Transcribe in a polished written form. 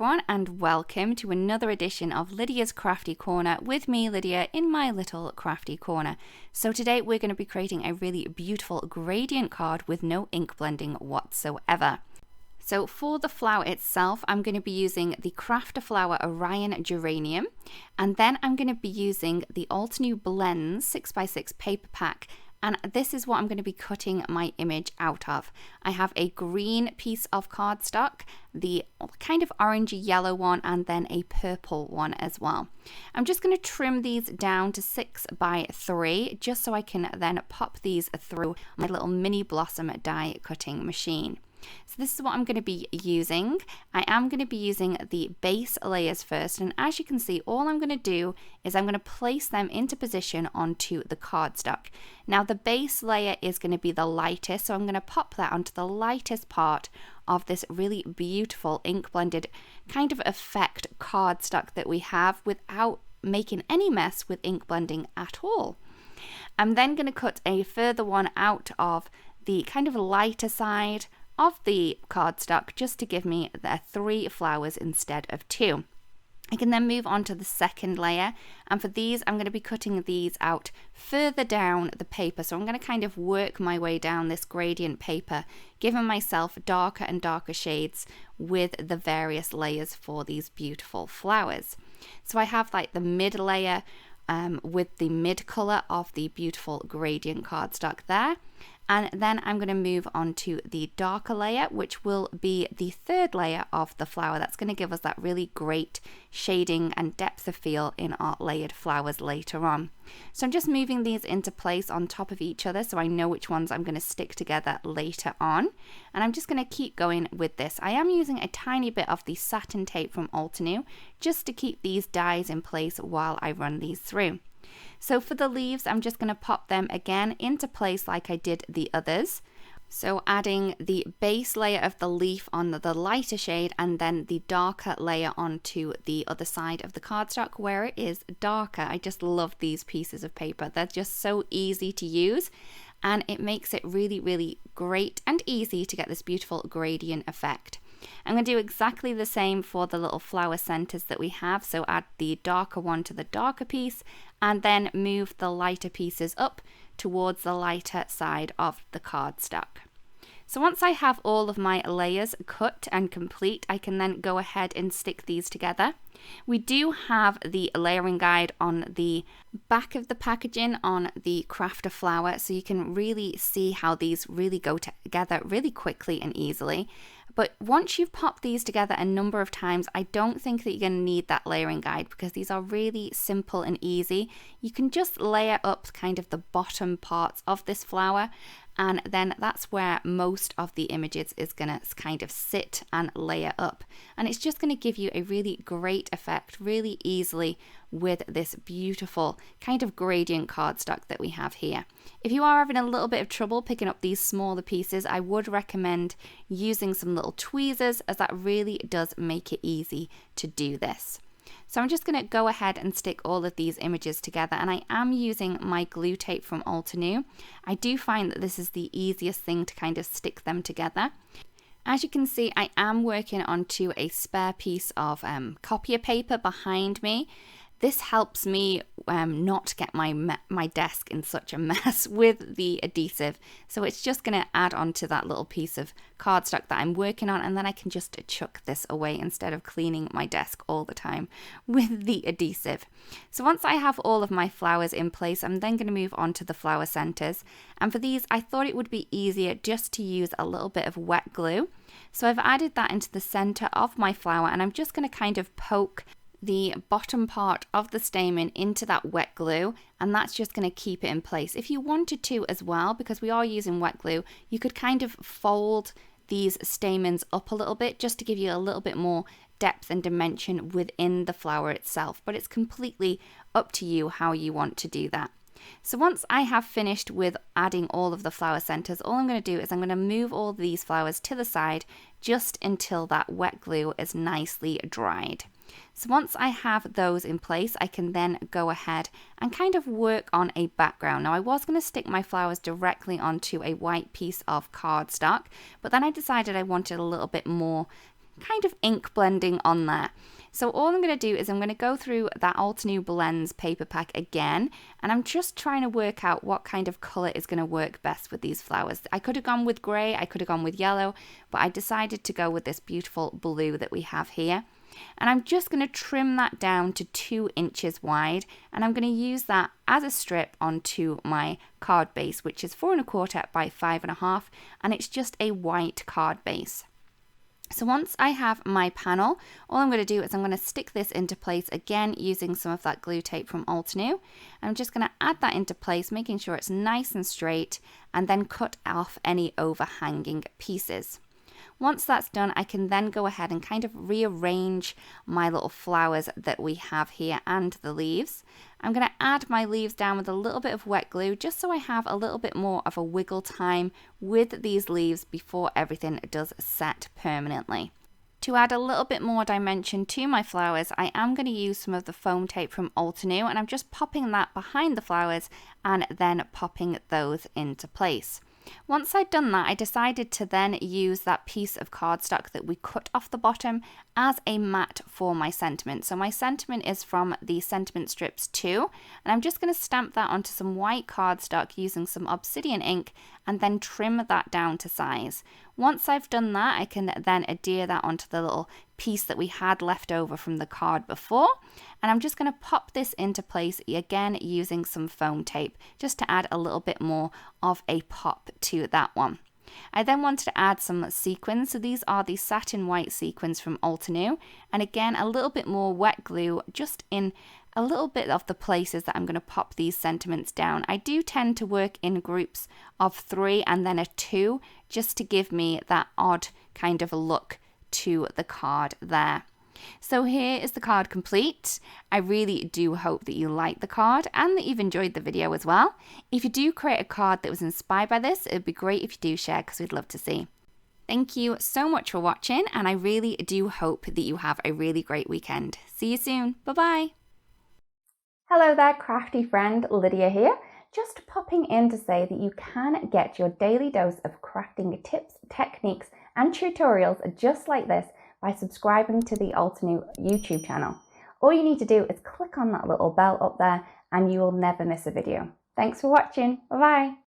everyone, and welcome to another edition of Lydia's Crafty Corner with me, Lydia, in my little crafty corner. So today we're going to be creating a really beautiful gradient card with no ink blending whatsoever. So for the flower itself, I'm going to be using the Crafter Flower Orion Geranium, and then I'm going to be using the Altenew Blends 6x6 paper pack. And this is what I'm going to be cutting my image out of. I have a green piece of cardstock, the kind of orangey yellow one, and then a purple one as well. I'm just going to trim these down to 6x3 just so I can then pop these through my little mini blossom die cutting machine. So this is what I'm going to be using. I am going to be using the base layers first, and as you can see, all I'm going to do is I'm going to place them into position onto the cardstock. Now the base layer is going to be the lightest, so I'm going to pop that onto the lightest part of this really beautiful ink blended kind of effect cardstock that we have without making any mess with ink blending at all. I'm then going to cut a further one out of the kind of lighter side of the cardstock just to give me the 3 flowers instead of 2. I can then move on to the second layer, and for these I'm going to be cutting these out further down the paper. So I'm going to kind of work my way down this gradient paper, giving myself darker and darker shades with the various layers for these beautiful flowers. So I have like the mid layer with the mid color of the beautiful gradient cardstock there. And then I'm going to move on to the darker layer, which will be the third layer of the flower. That's going to give us that really great shading and depth of feel in our layered flowers later on. So I'm just moving these into place on top of each other so I know which ones I'm going to stick together later on. And I'm just going to keep going with this. I am using a tiny bit of the satin tape from Altenew just to keep these dies in place while I run these through. So for the leaves, I'm just going to pop them again into place like I did the others. So adding the base layer of the leaf on the lighter shade and then the darker layer onto the other side of the cardstock where it is darker. I just love these pieces of paper. They're just so easy to use, and it makes it really, really great and easy to get this beautiful gradient effect. I'm going to do exactly the same for the little flower centers that we have. So add the darker one to the darker piece and then move the lighter pieces up towards the lighter side of the cardstock. So once I have all of my layers cut and complete, I can then go ahead and stick these together. We do have the layering guide on the back of the packaging on the Crafter Flower, so you can really see how these really go together really quickly and easily. But once you've popped these together a number of times, I don't think that you're going to need that layering guide because these are really simple and easy. You can just layer up kind of the bottom parts of this flower, and then that's where most of the images is going to kind of sit and layer up. And it's just going to give you a really great effect really easily with this beautiful kind of gradient cardstock that we have here. If you are having a little bit of trouble picking up these smaller pieces, I would recommend using some little tweezers, as that really does make it easy to do this. So I'm just going to go ahead and stick all of these images together, and I am using my glue tape from Altenew. I do find that this is the easiest thing to kind of stick them together. As you can see, I am working onto a spare piece of copier paper behind me. This helps me not get my desk in such a mess with the adhesive. So it's just going to add on to that little piece of cardstock that I'm working on, and then I can just chuck this away instead of cleaning my desk all the time with the adhesive. So once I have all of my flowers in place, I'm then going to move on to the flower centers. And for these, I thought it would be easier just to use a little bit of wet glue. So I've added that into the center of my flower, and I'm just going to kind of poke the bottom part of the stamen into that wet glue, and that's just going to keep it in place. If you wanted to as well, because we are using wet glue, you could kind of fold these stamens up a little bit just to give you a little bit more depth and dimension within the flower itself, but it's completely up to you how you want to do that. So once I have finished with adding all of the flower centers, all I'm going to do is I'm going to move all these flowers to the side just until that wet glue is nicely dried. So once I have those in place, I can then go ahead and kind of work on a background. Now I was going to stick my flowers directly onto a white piece of cardstock, but then I decided I wanted a little bit more kind of ink blending on there. So all I'm going to do is I'm going to go through that Altenew Blends paper pack again, and I'm just trying to work out what kind of colour is going to work best with these flowers. I could have gone with grey, I could have gone with yellow, but I decided to go with this beautiful blue that we have here. And I'm just going to trim that down to 2 inches wide, and I'm going to use that as a strip onto my card base, which is 4 1/4 by 5 1/2, and it's just a white card base. So once I have my panel, all I'm going to do is I'm going to stick this into place again using some of that glue tape from Altenew. I'm just going to add that into place, making sure it's nice and straight, and then cut off any overhanging pieces. Once that's done, I can then go ahead and kind of rearrange my little flowers that we have here and the leaves. I'm going to add my leaves down with a little bit of wet glue just so I have a little bit more of a wiggle time with these leaves before everything does set permanently. To add a little bit more dimension to my flowers, I am going to use some of the foam tape from Altenew, and I'm just popping that behind the flowers and then popping those into place. Once I'd done that, I decided to then use that piece of cardstock that we cut off the bottom as a mat for my sentiment. So my sentiment is from the Sentiment Strips 2, and I'm just going to stamp that onto some white cardstock using some obsidian ink and then trim that down to size. Once I've done that, I can then adhere that onto the little piece that we had left over from the card before, and I'm just going to pop this into place again using some foam tape just to add a little bit more of a pop to that one. I then wanted to add some sequins, so these are the satin white sequins from Altenew, and again a little bit more wet glue just in a little bit of the places that I'm going to pop these sentiments down. I do tend to work in groups of 3 and then a 2 just to give me that odd kind of look to the card there. So here is the card complete. I really do hope that you like the card and that you've enjoyed the video as well. If you do create a card that was inspired by this, it'd be great if you do share because we'd love to see. Thank you so much for watching, and I really do hope that you have a really great weekend. See you soon. Bye-bye. Hello there, crafty friend, Lydia here. Just popping in to say that you can get your daily dose of crafting tips, techniques and tutorials just like this by subscribing to the Altenew YouTube channel. All you need to do is click on that little bell up there and you will never miss a video. Thanks for watching. Bye bye.